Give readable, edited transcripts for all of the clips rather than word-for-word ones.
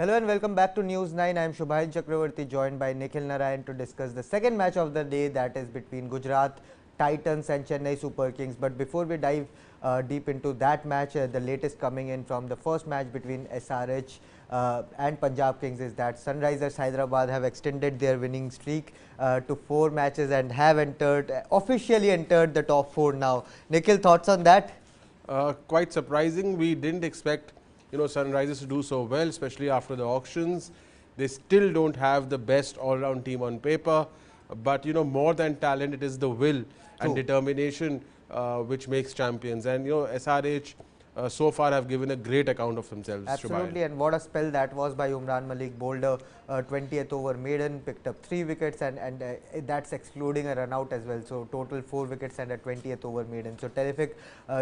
Hello and welcome back to News 9. I am Shubhail Chakravarti, joined by Nikhil Narayan to discuss the second match of the day, that is between Gujarat Titans and Chennai Super Kings. But before we dive deep into that match, the latest coming in from the first match between SRH and Punjab Kings is that Sunrisers Hyderabad have extended their winning streak to 4 matches and have officially entered the top 4 now. Nikhil, thoughts on that? Quite surprising. We didn't expect Sunrisers to do so well, especially after the auctions. They still don't have the best all-round team on paper, but more than talent, it is the will and determination which makes champions. And SRH so far have given a great account of themselves. Absolutely, and what a spell that was by Umran Malik. Bowled a 20th over maiden, picked up 3 wickets, and that's excluding a run out as well. So total 4 wickets and a 20th over maiden. So terrific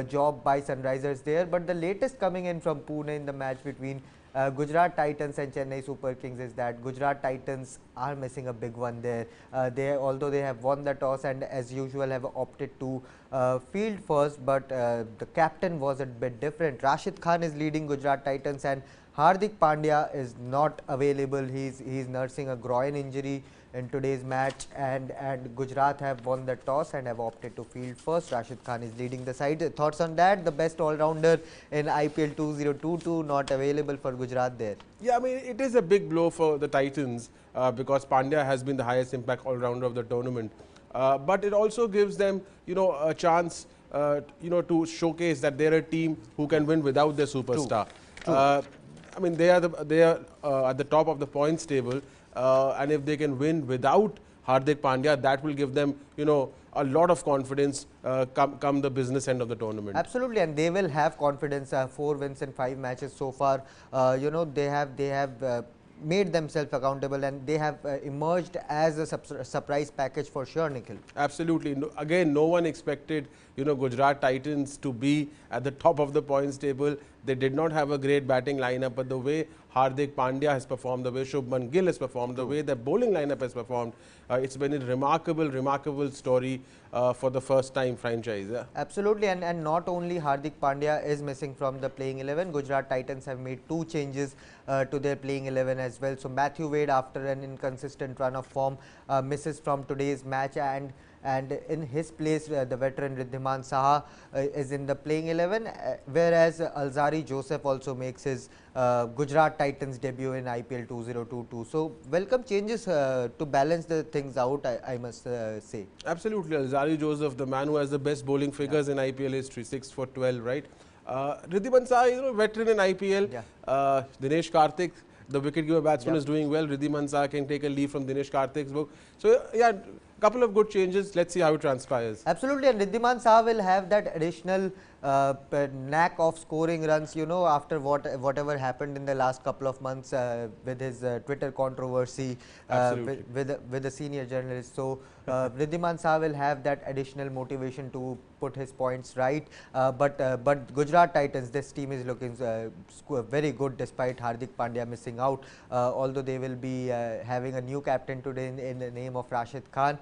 job by Sunrisers there. But the latest coming in from Pune in the match between Gujarat Titans and Chennai Super Kings is that Gujarat Titans are missing a big one there. Although they have won the toss and as usual have opted to field first, but the captain was a bit different. Rashid Khan is leading Gujarat Titans and Hardik Pandya is not available. He's nursing a groin injury in today's match, and Gujarat have won the toss and have opted to field first. Rashid Khan is leading the side. Thoughts on that? The best all-rounder in IPL 2022 not available for Gujarat there. Yeah, I mean, it is a big blow for the Titans because Pandya has been the highest impact all-rounder of the tournament. But it also gives them, a chance, to showcase that they're a team who can win without their superstar. I mean, they are at the top of the points table. And if they can win without Hardik Pandya, that will give them, a lot of confidence come the business end of the tournament. Absolutely, and they will have confidence. 4 wins in 5 matches so far. They have made themselves accountable and they have emerged as a surprise package for sure, Nikhil. Absolutely. Again, no one expected Gujarat Titans to be at the top of the points table. They did not have a great batting lineup, but the way Hardik Pandya has performed, the way Shubman Gill has performed, the way the bowling lineup has performed, it's been a remarkable story for the first time franchise. Yeah. Absolutely, and not only Hardik Pandya is missing from the playing 11, Gujarat Titans have made 2 changes to their playing 11 as well. So Matthew Wade, after an inconsistent run of form, misses from today's match, and in his place the veteran Riddhiman Saha is in the playing 11, whereas Alzari Joseph also makes his Gujarat Titans debut in IPL 2022. So welcome changes to balance the things out, I must say. Absolutely, Alzari Joseph, the man who has the best bowling figures in IPL history, 6 for 12, right? Riddhiman Saha, veteran in IPL. Dinesh Karthik, the wicket-giver batsman, is doing well. Riddhiman Saha can take a leaf from Dinesh Karthik's book. So yeah, couple of good changes. Let's see how it transpires. Absolutely, and Riddhiman Saha will have that additional knack of scoring runs, after whatever happened in the last couple of months with his Twitter controversy with the senior journalist. So Riddhiman Saha will have that additional motivation to put his points right. But Gujarat Titans, this team is looking very good despite Hardik Pandya missing out. Although they will be having a new captain today in the name of Rashid Khan.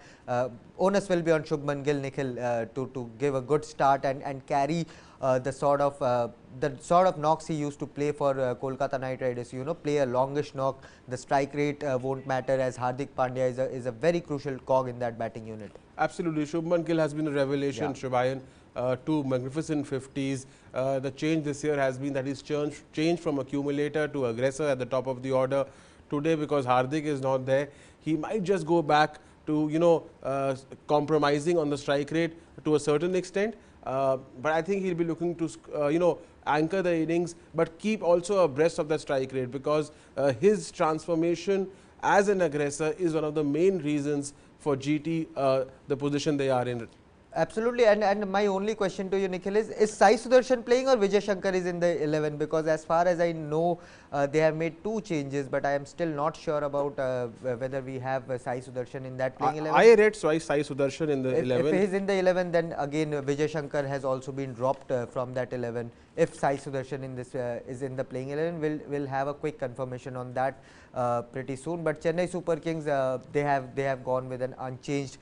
Onus will be on Shubman Gill, Nikhil, to give a good start and carry the sort of knocks he used to play for Kolkata Knight Riders. Play a longish knock. The strike rate won't matter, as Hardik Pandya is a very crucial cog in that batting unit. Absolutely, Shubman Gill has been a revelation, Shubhayan. 2 magnificent 50s. The change this year has been that he's changed from accumulator to aggressor at the top of the order. Today, because Hardik is not there, he might just go back to compromising on the strike rate to a certain extent. But I think he'll be looking to anchor the innings, but keep also abreast of the strike rate, because his transformation as an aggressor is one of the main reasons for GT the position they are in. Absolutely, and my only question to you, Nikhil, is Sai Sudarshan playing or Vijay Shankar is in the 11? Because as far as I know, they have made 2 changes, but I am still not sure about whether we have Sai Sudarshan in that playing 11. I read Sai Sudarshan in the 11. If he is in the 11, then again Vijay Shankar has also been dropped from that 11. If Sai Sudarshan is in the playing 11, we'll have a quick confirmation on that pretty soon. But Chennai Super Kings, they have gone with an unchanged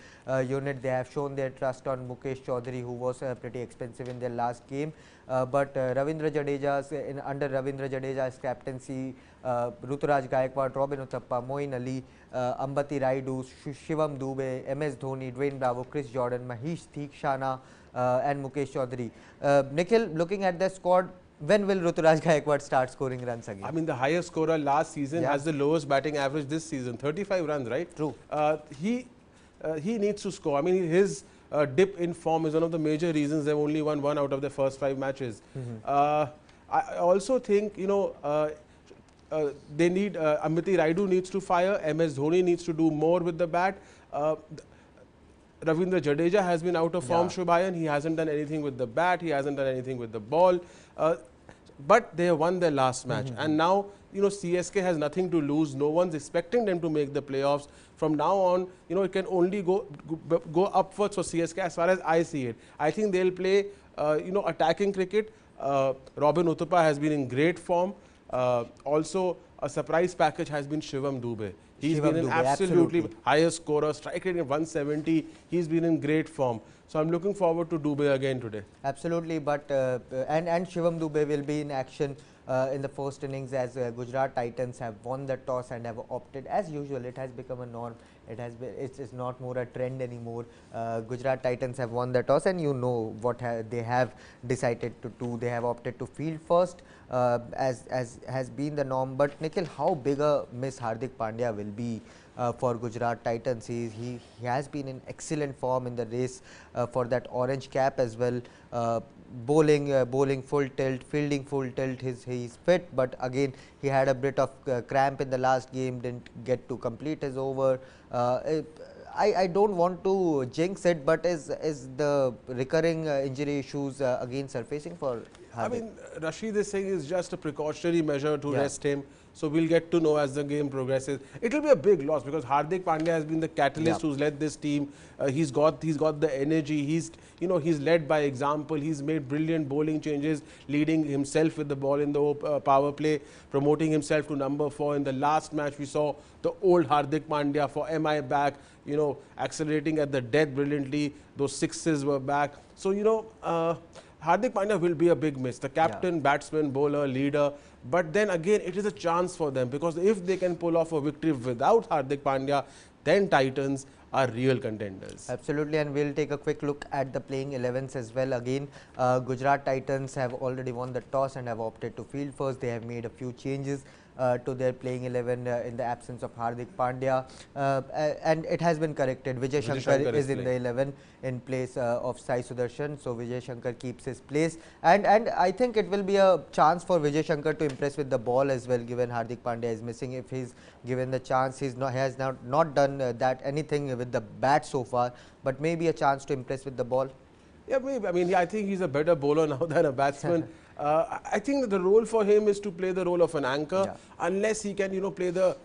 unit. They have shown their trust on Mukesh Chaudhary, who was pretty expensive in their last game. but Ravindra Jadeja's under Ravindra Jadeja's captaincy, Ruturaj Gaikwad, Robin Uthappa, Moeen Ali, Ambati Raidu, Shivam Dube, MS Dhoni, Dwayne Bravo, Chris Jordan, Mahesh Theekshana, and Mukesh Chaudhary. Nikhil, looking at the squad, when will Ruturaj Gaikwad start scoring runs again? I mean, the highest scorer last season has the lowest batting average this season, 35 runs, right? True. He needs to score. I mean, his dip in form is one of the major reasons they've only won 1 out of their first 5 matches. I also think, you know, they need, Ambati Raidu needs to fire, MS Dhoni needs to do more with the bat. Ravindra Jadeja has been out of form, Shubhayan. He hasn't done anything with the bat, he hasn't done anything with the ball. But they have won their last match. And now, you know, CSK has nothing to lose. No one's expecting them to make the playoffs. From now on, you know, it can only go upwards for CSK as far as I see it. I think they'll play, you know, attacking cricket. Robin Uthappa has been in great form. Also, a surprise package has been Shivam Dube. He's been an absolutely highest scorer, strike rate in 170. He's been in great form. So I'm looking forward to Dube again today. Absolutely, but and Shivam Dube will be in action in the first innings as Gujarat Titans have won the toss and have opted, as usual. It has become a norm. It's not more a trend anymore. Gujarat Titans have won the toss, and you know what they have decided to do. They have opted to field first, as has been the norm. But Nikhil, how big a miss Hardik Pandya will be for Gujarat Titans? He has been in excellent form in the race for that orange cap as well. Bowling full tilt, fielding full tilt. He's fit, but again he had a bit of cramp in the last game. Didn't get to complete his over. I don't want to jinx it, but is the recurring injury issues again surfacing for Hardik? I mean, Rashid is saying it's just a precautionary measure to rest him. So we'll get to know as the game progresses. It will be a big loss because Hardik Pandya has been the catalyst who's led this team. He's got the energy. He's led by example. He's made brilliant bowling changes, leading himself with the ball in the power play, promoting himself to number 4. In the last match, we saw the old Hardik Pandya for MI back, you know, accelerating at the death brilliantly. Those sixes were back. So, you know, Hardik Pandya will be a big miss. The captain, batsman, bowler, leader. But then again, it is a chance for them because if they can pull off a victory without Hardik Pandya, then Titans are real contenders. Absolutely, and we'll take a quick look at the playing 11s as well. Again, Gujarat Titans have already won the toss and have opted to field first. They have made a few changes to their playing 11 in the absence of Hardik Pandya, and it has been corrected. Vijay Shankar is in the 11 in place of Sai Sudarshan, so Vijay Shankar keeps his place, and I think it will be a chance for Vijay Shankar to impress with the ball as well, given Hardik Pandya is missing. If he's given the chance, he has not done that anything with the bat so far, but maybe a chance to impress with the ball. Yeah, maybe. I mean, I think he's a better bowler now than a batsman. I think that the role for him is to play the role of an anchor, unless he can, you know, play the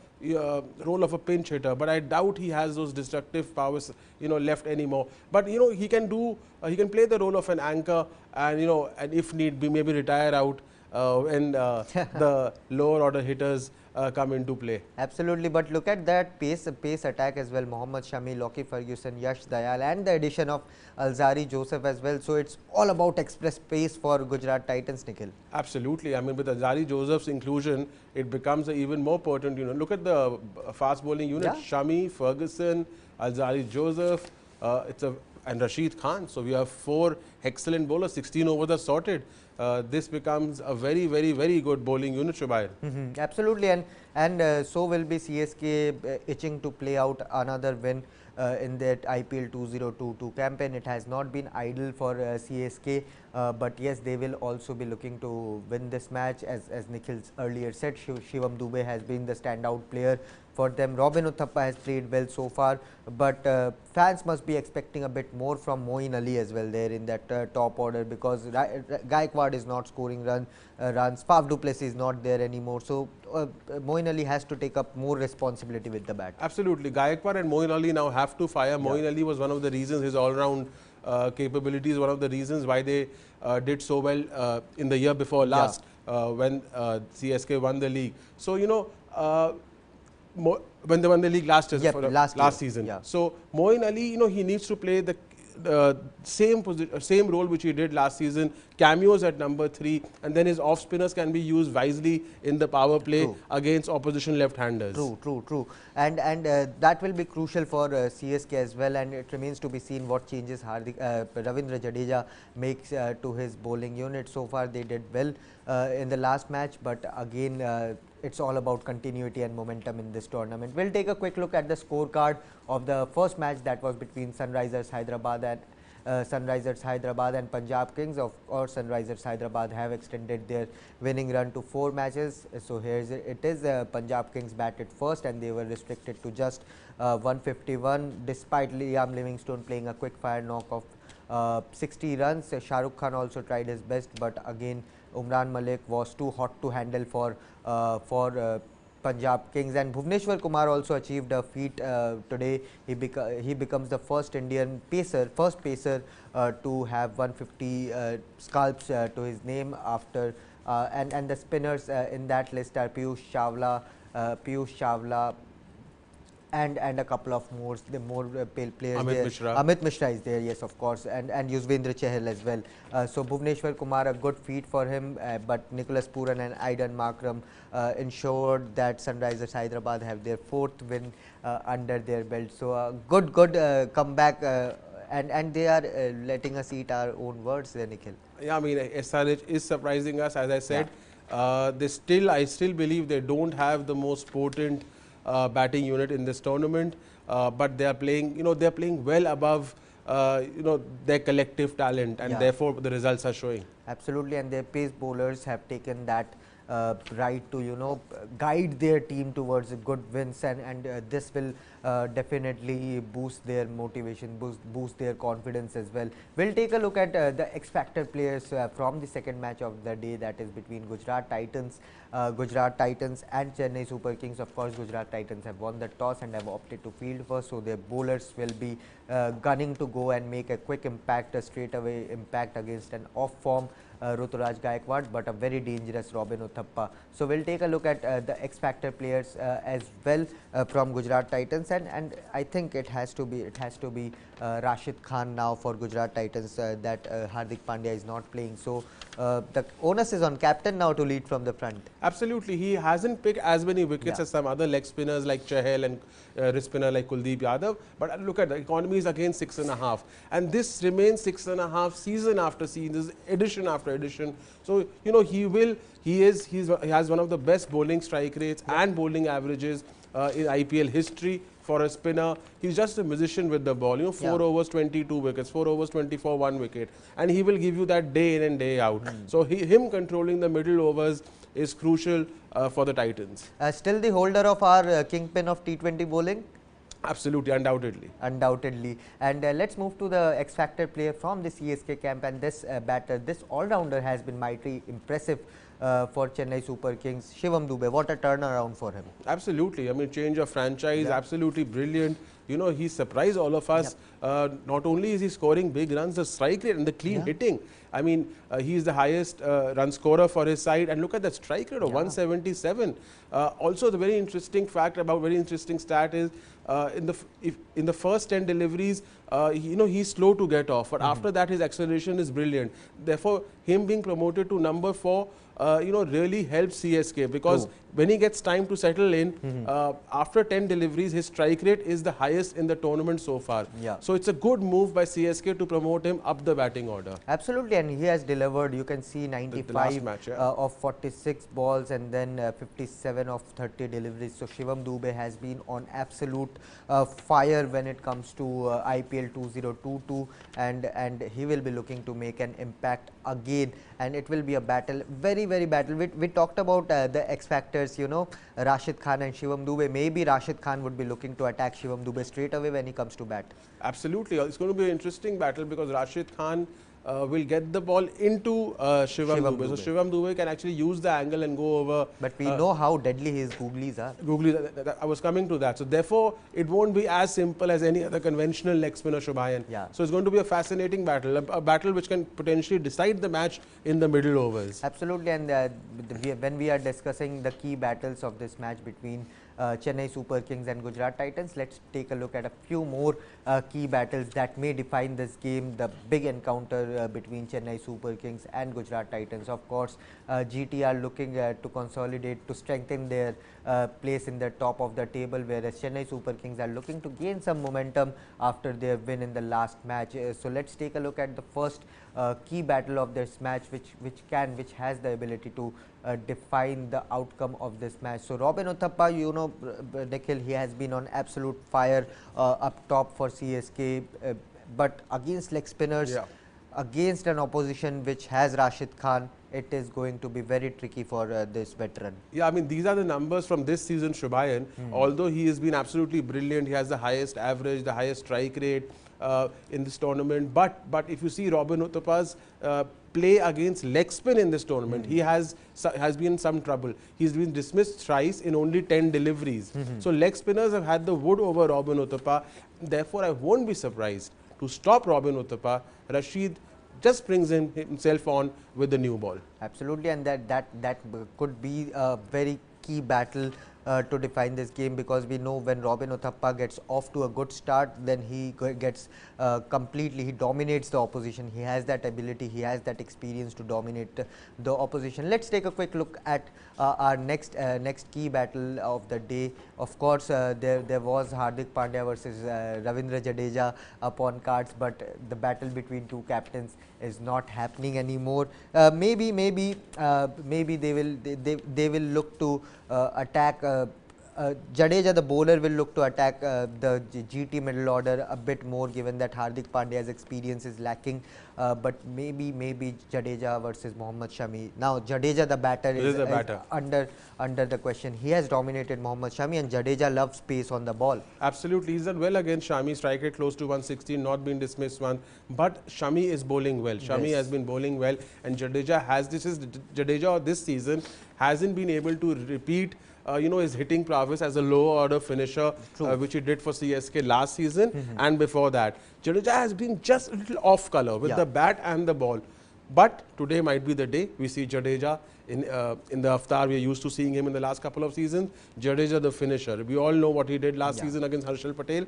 role of a pinch hitter. But I doubt he has those destructive powers, you know, left anymore. But, you know, he can play the role of an anchor, and, you know, and if need be, maybe retire out when the lower order hitters come into play. Absolutely, but look at that pace attack as well. Mohammad Shami, Lockie, Ferguson, Yash Dayal, and the addition of Alzari Joseph as well. So it's all about express pace for Gujarat Titans, Nikhil. Absolutely. I mean, with Alzari Joseph's inclusion, it becomes even more potent. You know, look at the fast bowling unit: Shami, Ferguson, Alzari Joseph, and Rashid Khan. So we have 4 excellent bowlers. 16 overs are sorted. This becomes a very, very, very good bowling unit, Shubhayan. Absolutely, and so will be CSK itching to play out another win in that IPL 2022 campaign. It has not been idle for CSK, but yes, they will also be looking to win this match. As Nikhil earlier said, Shivam Dube has been the standout player for them. Robin Uthappa has played well so far, but fans must be expecting a bit more from Moeen Ali as well there in that top order, because Gaikwad is not scoring runs. Faf du Plessis is not there anymore. So Moeen Ali has to take up more responsibility with the bat. Absolutely. Gaikwad and Moeen Ali now have to fire. Moeen Ali was one of the reasons, his all-round capabilities, one of the reasons why they did so well in the year before last when CSK won the league. So, you know, when they won the league last season. Yeah. So Moeen Ali, you know, he needs to play the same role which he did last season, cameos at number 3, and then his off spinners can be used wisely in the power play against opposition left-handers. True. And that will be crucial for CSK as well, and it remains to be seen what changes Ravindra Jadeja makes to his bowling unit. So far they did well in the last match, but again it's all about continuity and momentum in this tournament. We'll take a quick look at the scorecard of the first match that was between Sunrisers Hyderabad and Punjab Kings. Of course, Sunrisers Hyderabad have extended their winning run to 4 matches. So here it is. Punjab Kings batted first and they were restricted to just 151, despite Liam Livingstone playing a quick fire knock of 60 runs. Shah Rukh Khan also tried his best, but again Umran Malik was too hot to handle for Punjab Kings, and Bhuvneshwar Kumar also achieved a feat today. He becomes the first Indian pacer to have 150 scalps to his name after and the spinners in that list are Piyush Chawla and a couple of more players there. Amit Mishra is there, yes, of course, and Yuzvendra Chahal as well. So Bhuvneshwar Kumar, a good feat for him, but Nicholas Pooran and Aidan Markram ensured that Sunrisers Hyderabad have their 4th win under their belt. So a good comeback, and they are letting us eat our own words, Nikhil. Yeah, I mean SRH is surprising us, as I said. Yeah. I still believe they don't have the most potent batting unit in this tournament, but they are playing, they are playing well above, their collective talent, and therefore the results are showing. Absolutely, and their pace bowlers have taken that right to guide their team towards good wins, and this will definitely boost their motivation, boost their confidence as well. We'll take a look at the X Factor players from the second match of the day, that is between Gujarat Titans and Chennai Super Kings. Of course, Gujarat Titans have won the toss and have opted to field first, so their bowlers will be gunning to go and make a quick impact, a straightaway impact against an off form Ruturaj Gaikwad, but a very dangerous Robin Uthappa. So we'll take a look at the X Factor players as well from Gujarat Titans, and I think it has to be Rashid Khan now for Gujarat Titans, that Hardik Pandya is not playing. So the onus is on captain now to lead from the front. Absolutely, he hasn't picked as many wickets as some other leg spinners like Chahal and wrist spinner like Kuldeep Yadav, but look at the economy is again 6.5, and this remains 6.5 season after season, edition after edition. So he has one of the best bowling strike rates and bowling averages in IPL history for a spinner. He's just a musician with the ball. 4 overs 22 wickets, 4 overs 24 1 wicket, and he will give you that day in and day out. So him controlling the middle overs is crucial for the Titans. Still the holder of our kingpin of T20 bowling? Absolutely, undoubtedly. And let's move to the X Factor player from the CSK camp, and this this all-rounder has been mighty impressive for Chennai Super Kings. Shivam Dube, what a turnaround for him. Absolutely, I mean change of franchise, absolutely brilliant. He surprised all of us. Not only is he scoring big runs, the strike rate and the clean hitting. I mean, he is the highest run scorer for his side, and look at that strike rate of 177. Also, the very interesting stat is in the first 10 deliveries, he's slow to get off, but after that his acceleration is brilliant. Therefore, him being promoted to number 4, really helps CSK, because when he gets time to settle in, after 10 deliveries, his strike rate is the highest in the tournament so far. So it's a good move by CSK to promote him up the batting order. Absolutely, and he has delivered. You can see 95 of 46 balls and then 57 of 30 deliveries. So Shivam Dube has been on absolute fire when it comes to IPL 2022, and he will be looking to make an impact again, and it will be a battle, very battle. We talked about the X Factors, Rashid Khan and Shivam Dube. Maybe Rashid Khan would be looking to attack Shivam Dube straight away when he comes to bat. Absolutely, it's going to be an interesting battle, because Rashid Khan will get the ball into Shivam Dube. So Shivam Dube can actually use the angle and go over. But we know how deadly his googlies are. I was coming to that. So therefore, it won't be as simple as any other conventional leg spinner, Shubhayan. So it's going to be a fascinating battle, a battle which can potentially decide the match in the middle overs. Absolutely, and when we are discussing the key battles of this match between Chennai Super Kings and Gujarat Titans. Let's take a look at a few more key battles that may define this game. The big encounter between Chennai Super Kings and Gujarat Titans. Of course, GT are looking to consolidate, to strengthen their place in the top of the table, whereas Chennai Super Kings are looking to gain some momentum after their win in the last match. So let's take a look at the first key battle of this match, which has the ability to define the outcome of this match. So Robin Uthappa, you know, Nikhil, he has been on absolute fire up top for CSK, but against leg spinners, against an opposition which has Rashid Khan, it is going to be very tricky for this veteran. Yeah, I mean, these are the numbers from this season, Shubhayan. Although he has been absolutely brilliant, he has the highest average, the highest strike rate in this tournament. But if you see Robin Uthappa's play against leg spin in this tournament, he has been in some trouble. He's been dismissed thrice in only 10 deliveries. So leg spinners have had the wood over Robin Uthappa. Therefore, I won't be surprised to stop Robin Uthappa. Rashid just brings himself on with the new ball. Absolutely, and that could be a very key battle to define this game, because we know when Robin Uthappa gets off to a good start, then he gets he dominates the opposition. He has that ability, he has that experience to dominate the opposition. Let's take a quick look at our next key battle of the day. Of course, there was Hardik Pandya versus Ravindra Jadeja upon cards, but the battle between two captains is not happening anymore. Maybe they will look to attack. Jadeja, the bowler, will look to attack the GT middle order a bit more, given that Hardik Pandya's experience is lacking. But maybe Jadeja versus Mohammad Shami. Now Jadeja, the batter, is under the question. He has dominated Mohammad Shami, and Jadeja loves pace on the ball. Absolutely, he's done well against Shami. Strike rate close to 116, not been dismissed one. But Shami is bowling well. Shami has been bowling well, and Jadeja has Jadeja this season hasn't been able to repeat his hitting prowess as a lower order finisher, which he did for CSK last season and before that. Jadeja has been just a little off color with the bat and the ball. But today might be the day we see Jadeja in the avatar we are used to seeing him in the last couple of seasons. Jadeja, the finisher. We all know what he did last season against Harshal Patel.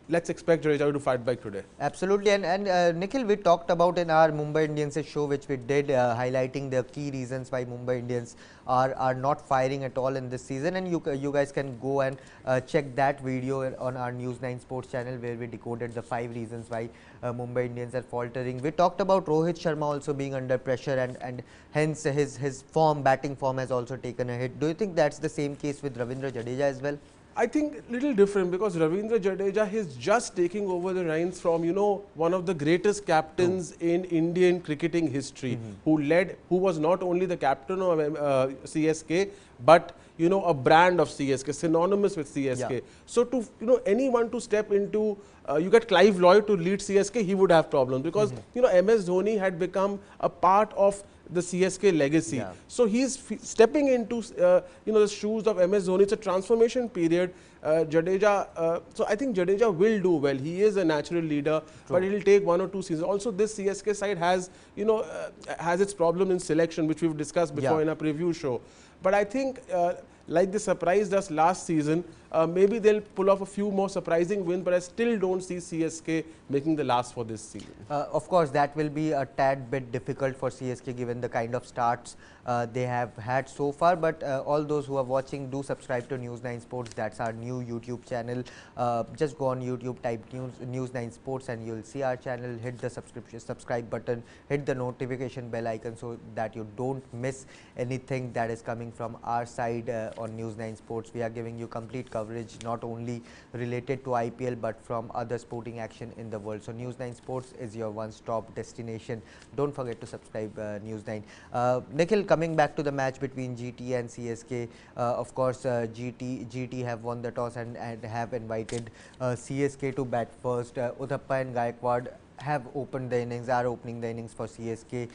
Let's expect Jadeja to fight back today. Absolutely, and Nikhil, we talked about in our Mumbai Indians show, which we did, highlighting the key reasons why Mumbai Indians are not firing at all in this season, and you guys can go and check that video on our News 9 Sports channel, where we decoded the 5 reasons why Mumbai Indians are faltering. We talked about Rohit Sharma also being under pressure, and hence his batting form has also taken a hit. Do you think that's the same case with Ravindra Jadeja as well? I think a little different, because Ravindra Jadeja is just taking over the reins from, one of the greatest captains in Indian cricketing history, who was not only the captain of CSK, but, a brand of CSK, synonymous with CSK. So to, anyone to step into, you get Clive Lloyd to lead CSK, he would have problems, because, MS Dhoni had become a part of the CSK legacy. So he's stepping into the shoes of MS Dhoni. It's a transformation period. Jadeja, so I think Jadeja will do well. He is a natural leader, but it will take 1 or 2 seasons. Also, this CSK side has has its problem in selection, which we've discussed before in a preview show. But I think like they surprised us last season, maybe they'll pull off a few more surprising wins, but I still don't see CSK making the last for this season. Of course, that will be a tad bit difficult for CSK, given the kind of starts they have had so far. But all those who are watching, do subscribe to News 9 Sports. That's our new YouTube channel. Just go on YouTube, type News 9 Sports, and you'll see our channel. Hit the subscribe button, hit the notification bell icon, so that you don't miss anything that is coming from our side on News 9 Sports. We are giving you complete coverage, not only related to IPL, but from other sporting action in the world. So News 9 Sports is your one-stop destination. Don't forget to subscribe News 9. Nikhil, coming back to the match between GT and CSK, of course, GT have won the toss and have invited CSK to bat first. Uthappa and Gaikwad have opened the innings, are opening the innings for CSK.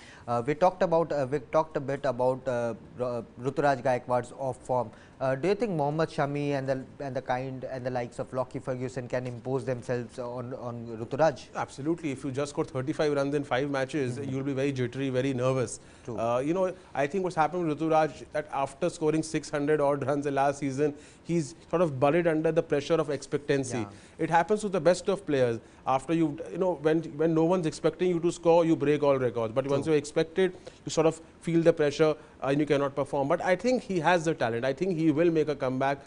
We talked a bit about Ruturaj Gaikwad's off form. Do you think Mohammad Shami and the likes of Lockie Ferguson can impose themselves on Ruturaj? Absolutely. If you just score 35 runs in 5 matches, you'll be very jittery, very nervous. You know, I think what's happened with Ruturaj, that after scoring 600 odd runs the last season, he's sort of buried under the pressure of expectancy. Yeah. It happens to the best of players. After you know, when no one's expecting you to score, you break all records. But once you expect it, you sort of feel the pressure and you cannot perform. But I think he has the talent. I think he will make a comeback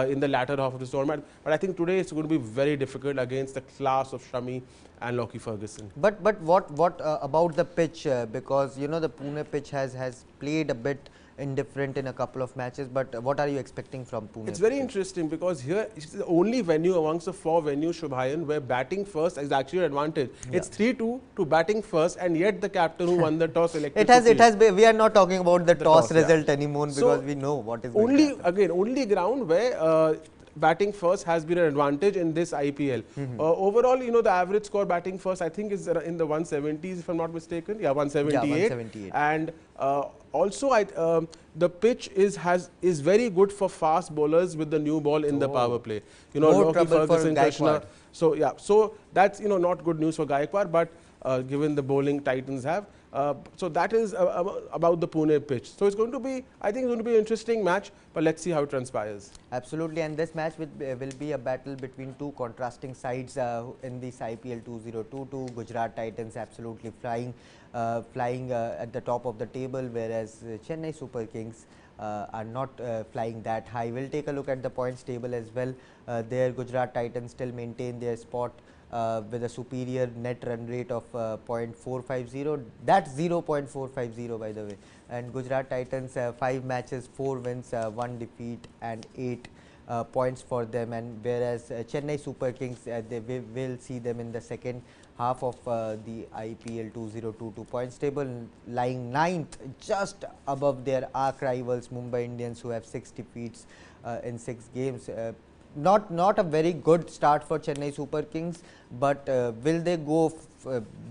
in the latter half of the tournament. But I think today it's going to be very difficult against the class of Shami and Lockie Ferguson. But what about the pitch? Because you know the Pune pitch has played a bit indifferent in a couple of matches, but what are you expecting from Pune? It's very interesting because here it's the only venue amongst the 4 venues, Shubhayan, where batting first is actually an advantage. Yeah. It's 3-2 to batting first, and yet the captain who won the toss elected. We are not talking about the toss result anymore, because we know what is going to happen. Only ground where batting first has been an advantage in this IPL. Overall, you know, the average score batting first, I think, is in the 170s, if I'm not mistaken. Yeah, 178. Yeah, 178. And also, the pitch is very good for fast bowlers with the new ball in the power play. You know, Lockie, Ferguson, Krishna. So yeah, so that's, you know, not good news for Gaikwad, but given the bowling Titans have. So that is about the Pune pitch. So it's going to be, I think it's going to be an interesting match, but let's see how it transpires. Absolutely, and this match will be a battle between 2 contrasting sides in this IPL 2022. Gujarat Titans absolutely flying at the top of the table, whereas Chennai Super Kings are not flying that high. We'll take a look at the points table as well. There Gujarat Titans still maintain their spot with a superior net run rate of 0.450. That's 0.450 by the way. And Gujarat Titans 5 matches, 4 wins, 1 defeat and 8 points for them. And whereas Chennai Super Kings, we will see them in the second half of the IPL 2022 points table, lying 9th, just above their arch rivals Mumbai Indians, who have 6 defeats in 6 games. Not a very good start for Chennai Super Kings, but will they go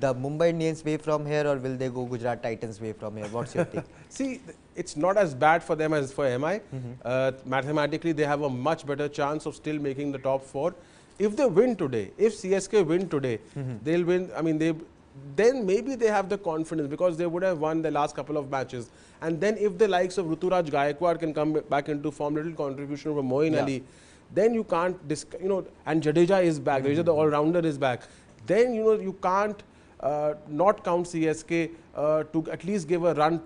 the Mumbai Indians way from here, or will they go Gujarat Titans way from here? What's your take? See, it's not as bad for them as for MI. Mathematically, they have a much better chance of still making the top 4. If they win today, if CSK win today, they'll win. I mean, then maybe they have the confidence, because they would have won the last couple of matches. And then if the likes of Ruturaj Gaikwad can come back into form, little contribution from Moeen Ali, then you can't, you know, and Jadeja is back, Jadeja the all-rounder is back. Then, you know, you can't not count CSK to at least give a run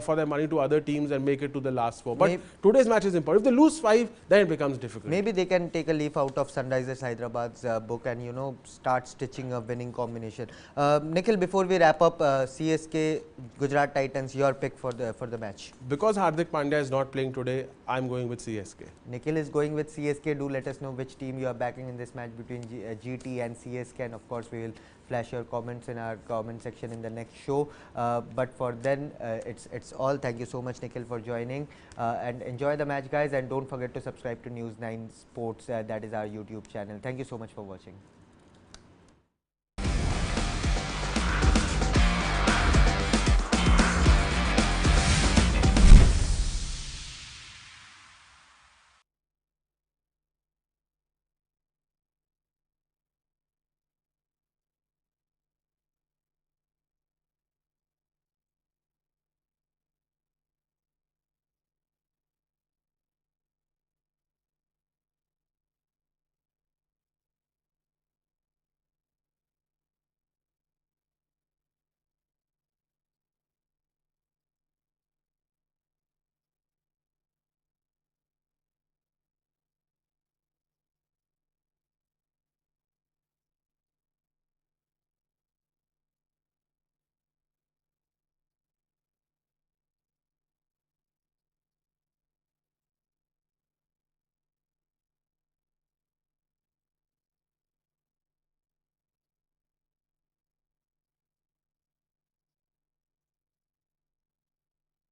for their money to other teams and make it to the last 4. But today's match is important. If they lose 5, then it becomes difficult. Maybe they can take a leaf out of Sunrisers Hyderabad's book and, you know, start stitching a winning combination. Nikhil, before we wrap up, CSK, Gujarat Titans, your pick for the match. Because Hardik Pandya is not playing today, I'm going with CSK. Nikhil is going with CSK. Do let us know which team you are backing in this match between GT and CSK, and of course we will flash your comments in our comment section in the next show. But for then, it's all. Thank you so much, Nikhil, for joining, and enjoy the match, guys, and don't forget to subscribe to News 9 Sports. That is our YouTube channel. Thank you so much for watching.